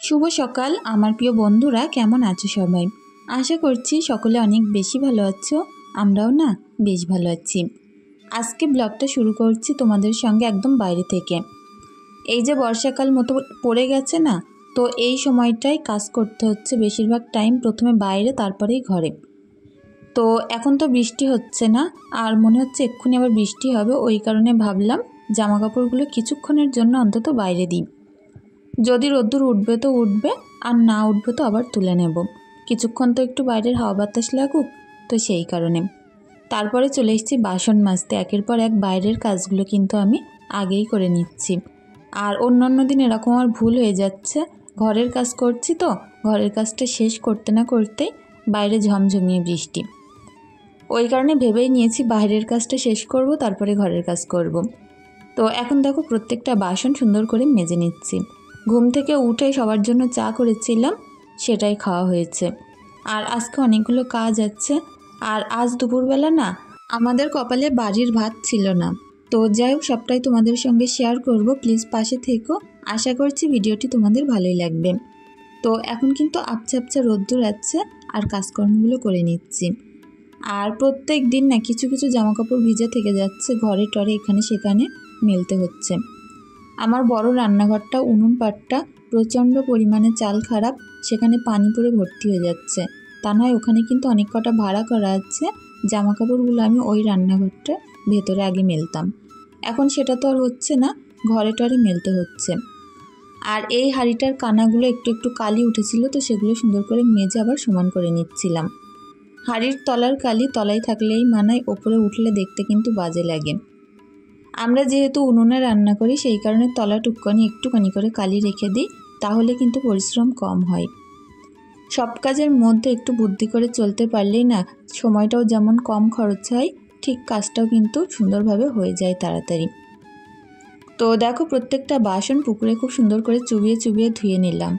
শুভ সকাল আমার প্রিয় বন্ধুরা, কেমন আছো সবাই? আশা করছি সকলে অনেক বেশি ভালো আছো। আমরাও না বেশ ভালো আছি। আজকে ব্লগটা শুরু করছি তোমাদের সঙ্গে একদম বাইরে থেকে। এই যে বর্ষাকাল মতো পড়ে গেছে না, তো এই সময়টাই কাজ করতে হচ্ছে বেশিরভাগ টাইম, প্রথমে বাইরে তারপরেই ঘরে। তো এখন তো বৃষ্টি হচ্ছে না, আর মনে হচ্ছে এক্ষুনি আবার বৃষ্টি হবে, ওই কারণে ভাবলাম জামা কাপড়গুলো কিছুক্ষণের জন্য অন্তত বাইরে দিই। যদি রোদ্দুর উঠবে তো উঠবে, আর না উঠবে তো আবার তুলে নেব। কিছুক্ষণ তো একটু বাইরের হাওয়া বাতাস লাগুক, তো সেই কারণে তারপরে চলে এসেছি বাসন মাজতে। একের পর এক বাইরের কাজগুলো কিন্তু আমি আগেই করে নিচ্ছি। আর অন্য দিন এরকম আমার ভুল হয়ে যাচ্ছে, ঘরের কাজ করছি তো ঘরের কাজটা শেষ করতে না করতেই বাইরে ঝমঝমিয়ে বৃষ্টি। ওই কারণে ভেবেই নিয়েছি বাইরের কাজটা শেষ করব, তারপরে ঘরের কাজ করব। তো এখন দেখো প্রত্যেকটা বাসন সুন্দর করে মেজে নিচ্ছি। ঘুম থেকে উঠে সবার জন্য চা করেছিলাম, সেটাই খাওয়া হয়েছে। আর আজকে অনেকগুলো কাজ আছে। আর আজ দুপুরবেলা না আমাদের কপালে বাড়ির ভাত ছিল না। তো যাই হোক, সবটাই তোমাদের সঙ্গে শেয়ার করব, প্লিজ পাশে থেকো। আশা করছি ভিডিওটি তোমাদের ভালোই লাগবে। তো এখন কিন্তু আবছা আবছা রোদ্দুর আছে, আর কাজকর্মগুলো করে নিচ্ছি। আর প্রত্যেক দিন না কিছু কিছু জামাকাপড় ভিজে থেকে যাচ্ছে, ঘরে টরে এখানে সেখানে মেলতে হচ্ছে। আমার বড় রান্নাঘরটা, উনুন পাটটা প্রচণ্ড পরিমাণে চাল খারাপ, সেখানে পানি পড়ে ভর্তি হয়ে যাচ্ছে। তা নয় ওখানে কিন্তু অনেক কটা ভাড়া করা আছে, জামাকাপড়গুলো আমি ওই রান্নাঘরটা ভেতরে আগে মেলতাম। এখন সেটা তো আর হচ্ছে না, ঘরে টরে মেলতে হচ্ছে। আর এই হাঁড়িটার কানাগুলো একটু একটু কালি উঠেছিল, তো সেগুলো সুন্দর করে মেজে আবার সমান করে নিচ্ছিলাম। হাঁড়ির তলার কালি তলায় থাকলেই মানায়, ওপরে উঠলে দেখতে কিন্তু বাজে লাগে। আমরা যেহেতু উনুনে রান্না করি, সেই কারণে তলা টুকখানি একটুখানি করে কালি রেখে দিই, তাহলে কিন্তু পরিশ্রম কম হয়। সব কাজের মধ্যে একটু বুদ্ধি করে চলতে পারলেই না সময়টাও যেমন কম খরচ হয়, ঠিক কাজটাও কিন্তু সুন্দরভাবে হয়ে যায় তাড়াতাড়ি। তো দেখো প্রত্যেকটা বাসন পুকুরে খুব সুন্দর করে চুবিয়ে চুবিয়ে ধুয়ে নিলাম।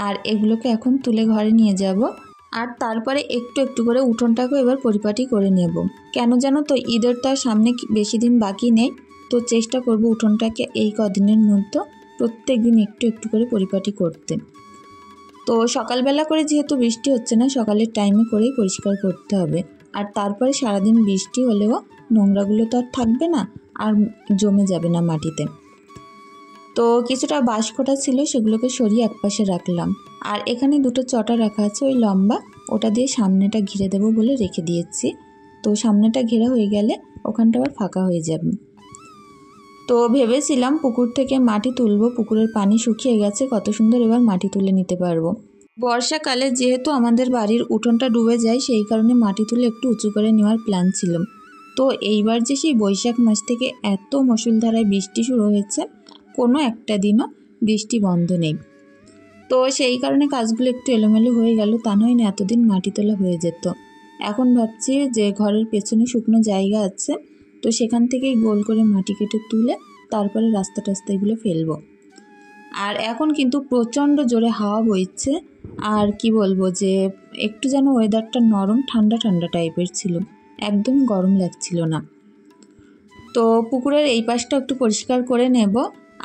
আর এগুলোকে এখন তুলে ঘরে নিয়ে যাব। আর তারপরে একটু একটু করে উঠোনটাকেও এবার পরিপাটি করে নেব। কেন জানো তো, ঈদের তো আর সামনে বেশি দিন বাকি নেই। তো চেষ্টা করব উঠোনটাকে এই কদিনের মধ্যে প্রত্যেক দিন একটু একটু করে পরিপাটি করতে। তো সকালবেলা করে যেহেতু বৃষ্টি হচ্ছে না, সকালের টাইমে করেই পরিষ্কার করতে হবে। আর তারপরে সারাদিন বৃষ্টি হলেও নোংরাগুলো তো আর থাকবে না, আর জমে যাবে না মাটিতে। তো কিছুটা বাঁশকোটা ছিল, সেগুলোকে সরিয়ে একপাশে রাখলাম। আর এখানে দুটো চটা রাখা আছে ওই লম্বা, ওটা দিয়ে সামনেটা ঘিরে দেবো বলে রেখে দিয়েছি। তো সামনেটা ঘেরা হয়ে গেলে ওখানটা আবার ফাঁকা হয়ে যাবে। তো ভেবেছিলাম পুকুর থেকে মাটি তুলবো, পুকুরের পানি শুকিয়ে গেছে, কত সুন্দর এবার মাটি তুলে নিতে পারবো। বর্ষাকালে যেহেতু আমাদের বাড়ির উঠোনটা ডুবে যায়, সেই কারণে মাটি তুলে একটু উঁচু করে নেওয়ার প্ল্যান ছিল। তো এইবার যে সেই বৈশাখ মাস থেকে এত মুষলধারায় বৃষ্টি শুরু হয়েছে, কোনো একটা দিনও বৃষ্টি বন্ধ নেই। তো সেই কারণে কাজগুলো একটু এলোমেলো হয়ে গেল, তা নয় না এতদিন মাটি তোলা হয়ে যেত। এখন ভাবছি যে ঘরের পেছনে শুকনো জায়গা আছে, তো সেখান থেকেই গোল করে মাটি কেটে তুলে তারপরে রাস্তা এগুলো ফেলবো। আর এখন কিন্তু প্রচণ্ড জোরে হাওয়া বইছে। আর কি বলবো, যে একটু যেন ওয়েদারটা নরম ঠান্ডা ঠান্ডা টাইপের ছিল, একদম গরম লাগছিল না। তো পুকুরের এই পাশটা একটু পরিষ্কার করে নেব।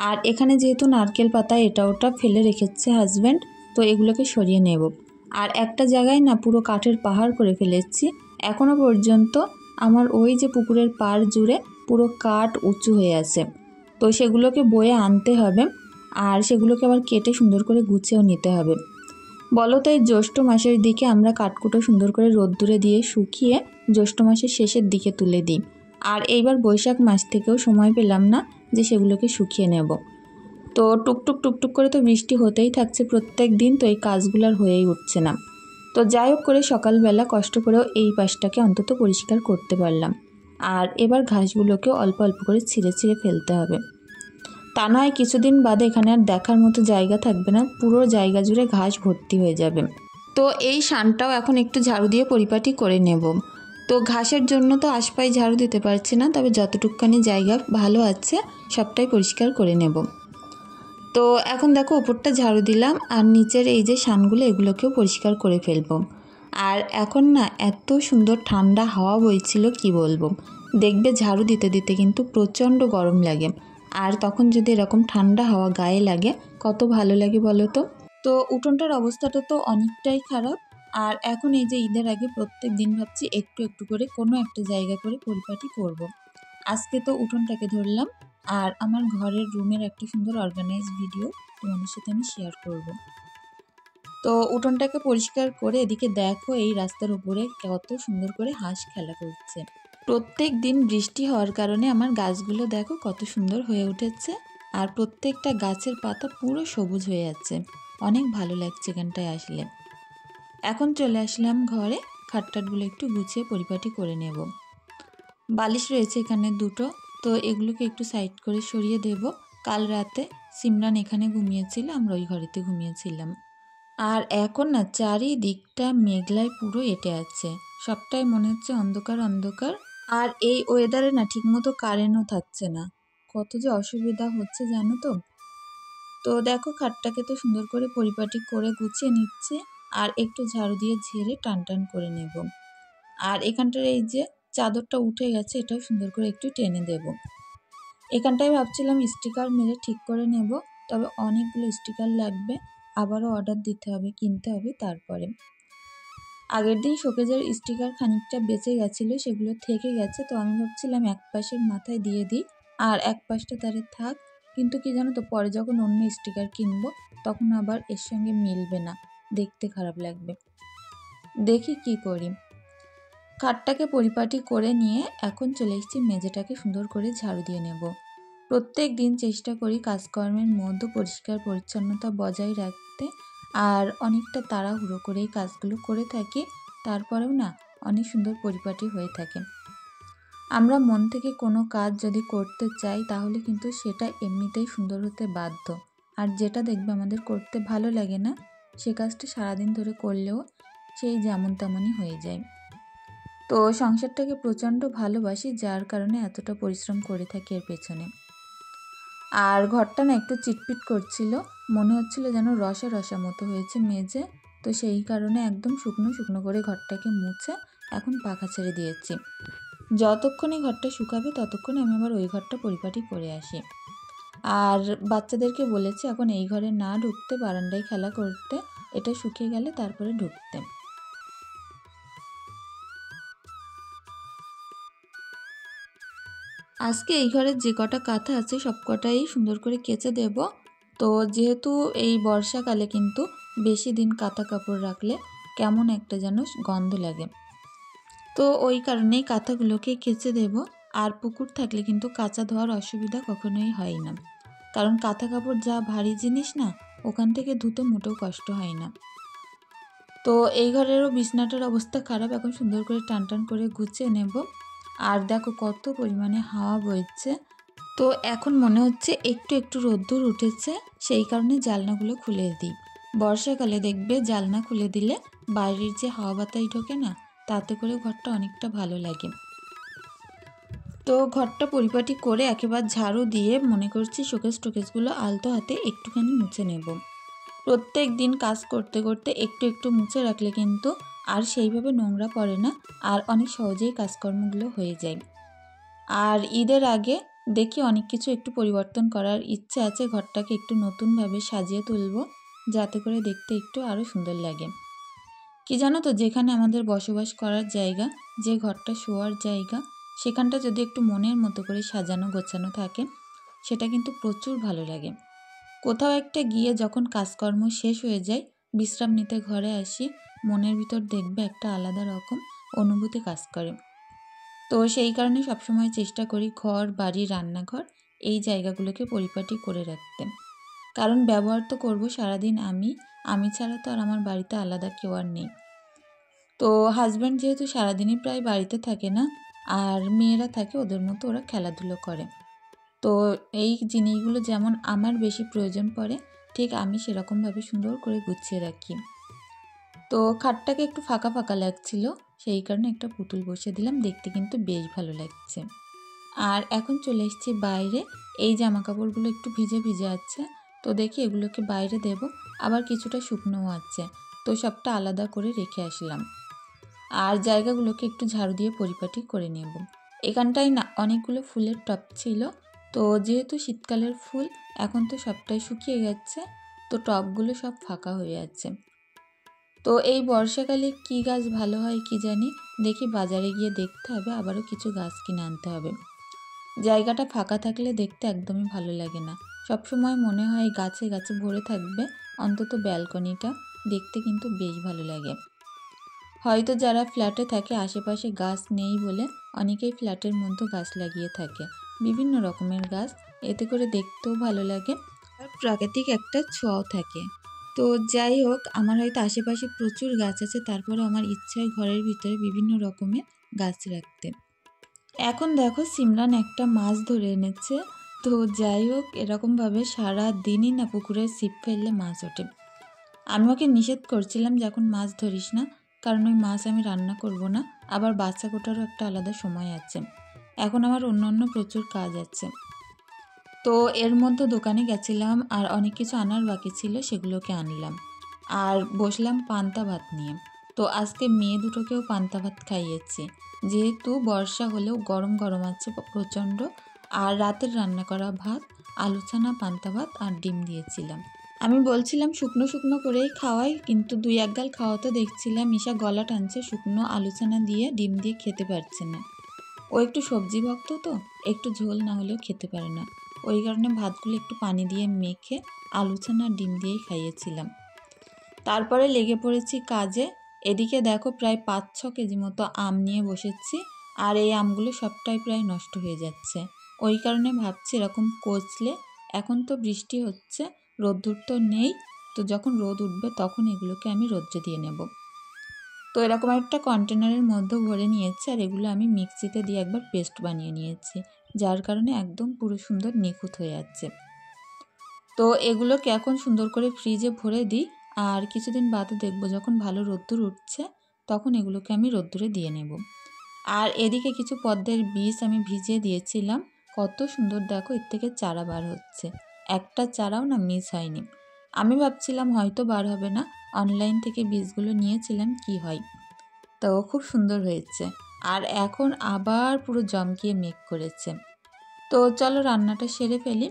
আর এখানে যেহেতু নারকেল পাতা এটা ওটা ফেলে রেখেছে হাজব্যান্ড, তো এগুলোকে সরিয়ে নেব। আর একটা জায়গায় না পুরো কাঠের পাহাড় করে ফেলেছি। এখনও পর্যন্ত আমার ওই যে পুকুরের পাড় জুড়ে পুরো কাঠ উঁচু হয়ে আছে। তো সেগুলোকে বয়ে আনতে হবে, আর সেগুলোকে আবার কেটে সুন্দর করে গুছিয়েও নিতে হবে। বলো তো, এই জ্যৈষ্ঠ মাসের দিকে আমরা কাঠকুটো সুন্দর করে রোদ্দুরে দিয়ে শুকিয়ে জ্যৈষ্ঠ মাসের শেষের দিকে তুলে দিই। আর এইবার বৈশাখ মাস থেকেও সময় পেলাম না যে সেগুলোকে শুকিয়ে নেব। তো টুকটুক টুকটুক করে তো বৃষ্টি হতেই থাকছে প্রত্যেক দিন, তো এই কাজগুলো আর হয়েই উঠছে না। তো যাই হোক করে সকালবেলা কষ্ট করেও এই পাশটাকে অন্তত পরিষ্কার করতে পারলাম। আর এবার ঘাসগুলোকেও অল্প অল্প করে ছিঁড়ে ছিঁড়ে ফেলতে হবে, তা নয় কিছুদিন বাদে এখানে আর দেখার মতো জায়গা থাকবে না, পুরো জায়গা জুড়ে ঘাস ভর্তি হয়ে যাবে। তো এই শানটাও এখন একটু ঝাড়ু দিয়ে পরিপাটি করে নেব। তো ঘাসের জন্য তো আশপাশে ঝাড়ু দিতে পারছি না, তবে যতটুকখানি জায়গা ভালো আছে সবটাই পরিষ্কার করে নেব। তো এখন দেখো ওপরটা ঝাড়ু দিলাম, আর নিচের এই যে শানগুলো এগুলোকেও পরিষ্কার করে ফেলবো। আর এখন না এত সুন্দর ঠান্ডা হাওয়া বইছিল কি বলবো, দেখবে ঝাড়ু দিতে দিতে কিন্তু প্রচণ্ড গরম লাগে। আর তখন যদি এরকম ঠান্ডা হাওয়া গায়ে লাগে কত ভালো লাগে বলো তো। তো উঠোনটার অবস্থাটা তো অনেকটাই খারাপ। আর এখন এই যে ঈদের আগে প্রত্যেক দিন ভাবছি একটু একটু করে কোনো একটা জায়গা করে পরিপাটি করব। আজকে তো উঠোনটাকে ধরলাম, আর আমার ঘরের রুমের একটা সুন্দর অর্গানাইজ ভিডিও তোমাদের সাথে আমি শেয়ার করব। তো উঠোনটাকে পরিষ্কার করে এদিকে দেখো এই রাস্তার উপরে কত সুন্দর করে হাঁস খেলা করছে। প্রত্যেক দিন বৃষ্টি হওয়ার কারণে আমার গাছগুলো দেখো কত সুন্দর হয়ে উঠেছে, আর প্রত্যেকটা গাছের পাতা পুরো সবুজ হয়ে যাচ্ছে। অনেক ভালো লাগছে এখানটায় আসলে। এখন চলে আসলাম ঘরে, খাটটাটগুলো একটু গুছিয়ে পরিপাটি করে নেব। বালিশ রয়েছে এখানে দুটো, তো এগুলোকে একটু সাইড করে সরিয়ে দেব। কাল রাতে সিমরান এখানে ঘুমিয়েছিল, আমরা ওই ঘরেতে ঘুমিয়েছিলাম। আর এখন না চারিদিকটা মেঘলায় পুরো এঁটে আছে, সবটাই মনে হচ্ছে অন্ধকার অন্ধকার। আর এই ওয়েদারে না ঠিকমতো কারেন্টও থাকছে না, কত যে অসুবিধা হচ্ছে জানো তো। তো দেখো খাটটাকে তো সুন্দর করে পরিপাটি করে গুছিয়ে নিচ্ছে, আর একটু ঝাড়ু দিয়ে ঝেড়ে টান টান করে নেব। আর এখানটার এই যে চাদরটা উঠে গেছে, এটাও সুন্দর করে একটু টেনে দেব। এখানটায় ভাবছিলাম স্টিকার মেরে ঠিক করে নেব, তবে অনেকগুলো স্টিকার লাগবে, আবারও অর্ডার দিতে হবে, কিনতে হবে। তারপরে আগের দিন শোকেজের স্টিকার খানিকটা বেঁচে গেছিলো, সেগুলো থেকে গেছে, তো আমি ভাবছিলাম এক পাশের মাথায় দিয়ে দিই আর এক পাশটা তারে থাক। কিন্তু কি জানো তো, পরে যখন অন্য স্টিকার কিনবো তখন আবার এর সঙ্গে মিলবে না, দেখতে খারাপ লাগবে। দেখি কি করি। খাটটাকে পরিপাটি করে নিয়ে এখন চলে এসেছি মেঝেটাকে সুন্দর করে ঝাড়ু দিয়ে নেব। প্রত্যেক দিন চেষ্টা করি কাজকর্মের মধ্যে পরিষ্কার পরিচ্ছন্নতা বজায় রাখতে, আর অনেকটা তাড়াহুড়ো করে এই কাজগুলো করে থাকি, তারপরেও না অনেক সুন্দর পরিপাটি হয়ে থাকে। আমরা মন থেকে কোনো কাজ যদি করতে চাই তাহলে কিন্তু সেটা এমনিতেই সুন্দর হতে বাধ্য। আর যেটা দেখবে আমাদের করতে ভালো লাগে না, সে কাজটা সারাদিন ধরে করলেও সেই যেমন তেমনই হয়ে যায়। তো সংসারটাকে প্রচণ্ড ভালোবাসি, যার কারণে এতটা পরিশ্রম করে থাকি এর পেছনে। আর ঘরটা না একটু চিটপিট করছিল, মনে হচ্ছিল যেন রসা রসা মতো হয়েছে মেঝে, তো সেই কারণে একদম শুকনো শুকনো করে ঘরটাকে মুছে এখন পাখা ছেড়ে দিয়েছি। যতক্ষণে ঘরটা শুকাবে ততক্ষণে আমি আবার ওই ঘরটা পরিপাটি করে আসি। আর বাচ্চাদেরকে বলেছি এখন এই ঘরে না ঢুকতে, বারান্দায় খেলা করতে, এটা শুকিয়ে গেলে তারপরে ঢুকতে। আজকে এই ঘরের যে কটা কাঁথা আছে সব কটাই সুন্দর করে কেচে দেব। তো যেহেতু এই বর্ষাকালে কিন্তু বেশি দিন কাঁথা কাপড় রাখলে কেমন একটা যেন গন্ধ লাগে, তো ওই কারণেই কাঁথাগুলোকে কেচে দেব। আর পুকুর থাকলে কিন্তু কাঁচা ধোয়ার অসুবিধা কখনোই হয় না, কারণ কাঁথা কাপড় যা ভারী জিনিস না, ওখান থেকে ধুতে মোটেও কষ্ট হয় না। তো এই ঘরেরও বিছনাটার অবস্থা খারাপ, এখন সুন্দর করে টান টান করে গুছিয়ে নেব। আর দেখো কত পরিমাণে হাওয়া বইছে, তো এখন মনে হচ্ছে একটু একটু রোদ্দুর উঠেছে, সেই কারণে জানলাগুলো খুলে দিই। বর্ষাকালে দেখবে জানলা খুলে দিলে বাইরের যে হাওয়া বাতাস ঢোকে না, তাতে করে ঘরটা অনেকটা ভালো লাগে। তো ঘরটা পরিপাটি করে একেবারে ঝাড়ু দিয়ে মনে করছি শোকেস টোকেসগুলো আলতো হাতে একটুখানি মুছে নেব। প্রত্যেক দিন কাজ করতে করতে একটু একটু মুছে রাখলে কিন্তু আর সেইভাবে নোংরা পড়ে না, আর অনেক সহজেই কাজকর্মগুলো হয়ে যায়। আর ঈদের আগে দেখি অনেক কিছু একটু পরিবর্তন করার ইচ্ছে আছে, ঘরটাকে একটু নতুনভাবে সাজিয়ে তুলব, যাতে করে দেখতে একটু আরও সুন্দর লাগে। কি জানো তো, যেখানে আমাদের বসবাস করার জায়গা, যে ঘরটা শোয়ার জায়গা, সেখানটা যদি একটু মনের মতো করে সাজানো গোছানো থাকে, সেটা কিন্তু প্রচুর ভালো লাগে। কোথাও একটা গিয়ে যখন কাজকর্ম শেষ হয়ে যায়, বিশ্রাম নিতে ঘরে আসি, মনের ভিতর দেখবে একটা আলাদা রকম অনুভূতি কাজ করে। তো সেই কারণে সবসময় চেষ্টা করি ঘর, বাড়ি, রান্নাঘর এই জায়গাগুলোকে পরিপাটি করে রাখতে, কারণ ব্যবহার তো করবো সারাদিন আমি ছাড়া তো আর আমার বাড়িতে আলাদা কেউ আর নেই। তো হাজব্যান্ড যেহেতু সারাদিনই প্রায় বাড়িতে থাকে না, আর মেয়েরা থাকে ওদের মতো, ওরা খেলাধুলো করে, তো এই জিনিসগুলো যেমন আমার বেশি প্রয়োজন পড়ে, ঠিক আমি সেরকমভাবে সুন্দর করে গুছিয়ে রাখি। তো খাটটাকে একটু ফাঁকা ফাঁকা লাগছিল, সেই কারণে একটা পুতুল বসিয়ে দিলাম, দেখতে কিন্তু বেশ ভালো লাগছে। আর এখন চলে এসেছি বাইরে, এই জামা কাপড়গুলো একটু ভিজে ভিজে আছে, তো দেখি এগুলোকে বাইরে দেব, আবার কিছুটা শুকনোও আছে, তো সবটা আলাদা করে রেখে আসলাম। আর জায়গাগুলোকে একটু ঝাড়ু দিয়ে পরিপাটি করে নেব। এখানটায় না অনেকগুলো ফুলের টব ছিল, তো যেহেতু শীতকালের ফুল এখন তো সবটাই শুকিয়ে গেছে, তো টবগুলো সব ফাঁকা হয়ে আছে। তো এই বর্ষাকালে কি গাছ ভালো হয় কি জানি, দেখি বাজারে গিয়ে দেখতে হবে, আবারও কিছু গাছ কিনে আনতে হবে। জায়গাটা ফাঁকা থাকলে দেখতে একদমই ভালো লাগে না, সবসময় মনে হয় গাছে গাছে ভরে থাকবে, অন্তত ব্যালকনিটা দেখতে কিন্তু বেশ ভালো লাগে। হয়তো যারা ফ্ল্যাটে থাকে আশেপাশে গাছ নেই বলে অনেকেই ফ্ল্যাটের মধ্যে গাছ লাগিয়ে থাকে, বিভিন্ন রকমের গাছ, এতে করে দেখতেও ভালো লাগে আর প্রাকৃতিক একটা ছোঁয়াও থাকে। তো যাই হোক, আমার হয়তো আশেপাশে প্রচুর গাছ আছে, তারপরে আমার ইচ্ছা হয় ঘরের ভিতরে বিভিন্ন রকমের গাছ রাখতে। এখন দেখো সিমরান একটা মাছ ধরে এনেছে। তো যাই হোক, এরকমভাবে সারা দিনই না পুকুরে ছিপ ফেললে মাছ ওঠে। আমি ওকে নিষেধ করছিলাম যে এখন মাছ ধরিস না, কারণ ওই মাছ আমি রান্না করব না, আবার বাচ্চা কোটারও একটা আলাদা সময় আছে, এখন আমার অন্য প্রচুর কাজ আছে। তো এর মধ্যে দোকানে গেছিলাম আর অনেক কিছু আনার বাকি ছিল, সেগুলোকে আনলাম আর বসলাম পান্তা ভাত নিয়ে। তো আজকে মেয়ে দুটোকেও পান্তা ভাত খাইয়েছি, যেহেতু বর্ষা হলেও গরম গরম আছে প্রচণ্ড। আর রাতের রান্না করা ভাত, আলু ছানা, পান্তা ভাত আর ডিম দিয়েছিলাম। আমি বলছিলাম শুকনো শুকনো করেই খাওয়াই, কিন্তু 2-1 গাল খাওয়াতে দেখছিলাম ঈশা গলা টানছে, শুকনো আলু ছানা দিয়ে ডিম দিয়ে খেতে পারছে না। ও একটু সবজি ভক্ত, তো একটু ঝোল না হলেও খেতে পারে না, ওই কারণে ভাতগুলো একটু পানি দিয়ে মেখে আলু ছানা ডিম দিয়েই খাইয়েছিলাম। তারপরে লেগে পড়েছি কাজে। এদিকে দেখো প্রায় 5-6 কেজি মতো আম নিয়ে বসেছি, আর এই আমগুলো সবটাই প্রায় নষ্ট হয়ে যাচ্ছে। ওই কারণে ভাবছি এরকম কচলে, এখন তো বৃষ্টি হচ্ছে, রোদ্দুর তো নেই, তো যখন রোদ উঠবে তখন এগুলোকে আমি রোদ্রে দিয়ে নেব। তো এরকম একটা কন্টেনারের মধ্যে ভরে নিয়েছি, আর এগুলো আমি মিক্সিতে দিয়ে একবার পেস্ট বানিয়ে নিয়েছি, যার কারণে একদম পুরো সুন্দর নিখুঁত হয়ে যাচ্ছে। তো এগুলোকে এখন সুন্দর করে ফ্রিজে ভরে দিই, আর কিছুদিন বাদে দেখবো যখন ভালো রোদ্দুর উঠছে তখন এগুলোকে আমি রোদ্দুরে দিয়ে নেব। আর এদিকে কিছু পদ্মের বীজ আমি ভিজিয়ে দিয়েছিলাম, কত সুন্দর দেখো এর থেকে চারা বার হচ্ছে, একটা চারাও না মিস হয়নি। আমি ভাবছিলাম হয়তো বার হবে না, অনলাইন থেকে বীজগুলো নিয়েছিলাম কি হয়, তো খুব সুন্দর হয়েছে। আর এখন আবার পুরো জমকিয়ে মেঘ করেছে। তো চলো রান্নাটা সেরে ফেলি।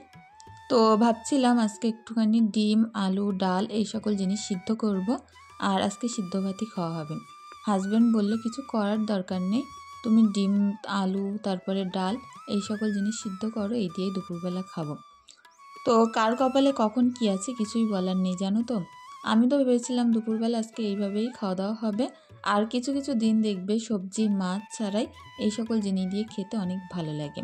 তো ভাবছিলাম আজকে একটুখানি ডিম, আলু, ডাল এই সকল জিনিস সিদ্ধ করব, আর আজকে সিদ্ধ ভাতই খাওয়া হবে। হাজব্যান্ড বললো কিছু করার দরকার নেই, তুমি ডিম, আলু, তারপরে ডাল এই সকল জিনিস সিদ্ধ করো, এই দিয়েই দুপুরবেলা খাবো। তো কার কপালে কখন কি আছে কিছুই বলার নেই, জানো তো। আমি তো ভেবেছিলাম দুপুরবেলা আজকে এইভাবেই খাওয়া দাওয়া হবে, আর কিছু কিছু দিন দেখবে সবজি মাছ ছাড়াই এই সকল জিনিস দিয়ে খেতে অনেক ভালো লাগে।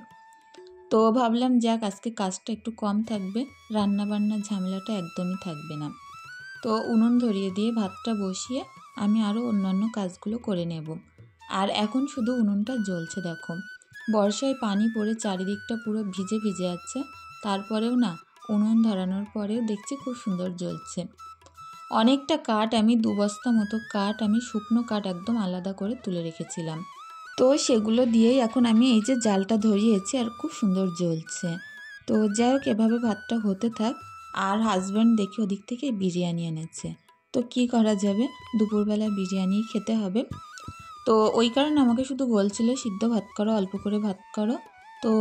তো ভাবলাম যাক আজকে কাজটা একটু কম থাকবে, রান্না বান্নার ঝামেলাটা একদমই থাকবে না। তো উনুন ধরিয়ে দিয়ে ভাতটা বসিয়ে আমি আরও অন্যান্য কাজগুলো করে নেব। আর এখন শুধু উনুনটা জ্বলছে দেখো, বর্ষায় পানি পড়ে চারিদিকটা পুরো ভিজে ভিজে আছে, তারপরেও না উনুন ধরানোর পরেও দেখছি খুব সুন্দর জ্বলছে। অনেকটা কাঠ, আমি 2 বস্তা মতো কাঠ, আমি শুকনো কাঠ একদম আলাদা করে তুলে রেখেছিলাম। তো সেগুলো দিয়েই এখন আমি এই যে জালটা ধরিয়েছি, আর খুব সুন্দর জ্বলছে। তো যাই হোক, এভাবে ভাতটা হতে থাক। আর হাজব্যান্ড দেখি ওদিক থেকে বিরিয়ানি এনেছে, তো কি করা যাবে, দুপুরবেলা বিরিয়ানি খেতে হবে। তো ওই কারণে আমাকে শুধু বলছিল সিদ্ধ ভাত করো, অল্প করে ভাত করো। তো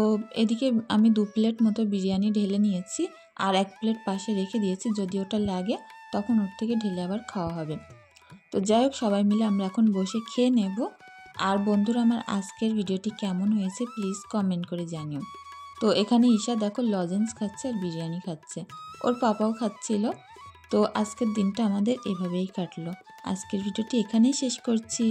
এদিকে আমি 2 প্লেট মতো বিরিয়ানি ঢেলে নিয়েছি, আর 1 প্লেট পাশে রেখে দিয়েছি, যদি ওটা লাগে তখন ওর থেকে ঢেলে আবার খাওয়া হবে। তো যাই হোক, সবাই মিলে আমরা এখন বসে খেয়ে নেব। আর বন্ধুরা, আমার আজকের ভিডিওটি কেমন হয়েছে প্লিজ কমেন্ট করে জানিও। তো এখানে ঈশা দেখো লজেন্স খাচ্ছে আর বিরিয়ানি খাচ্ছে, ওর পাপাও খাচ্ছিল। তো আজকের দিনটা আমাদের এভাবেই কাটলো। আজকের ভিডিওটি এখানেই শেষ করছি।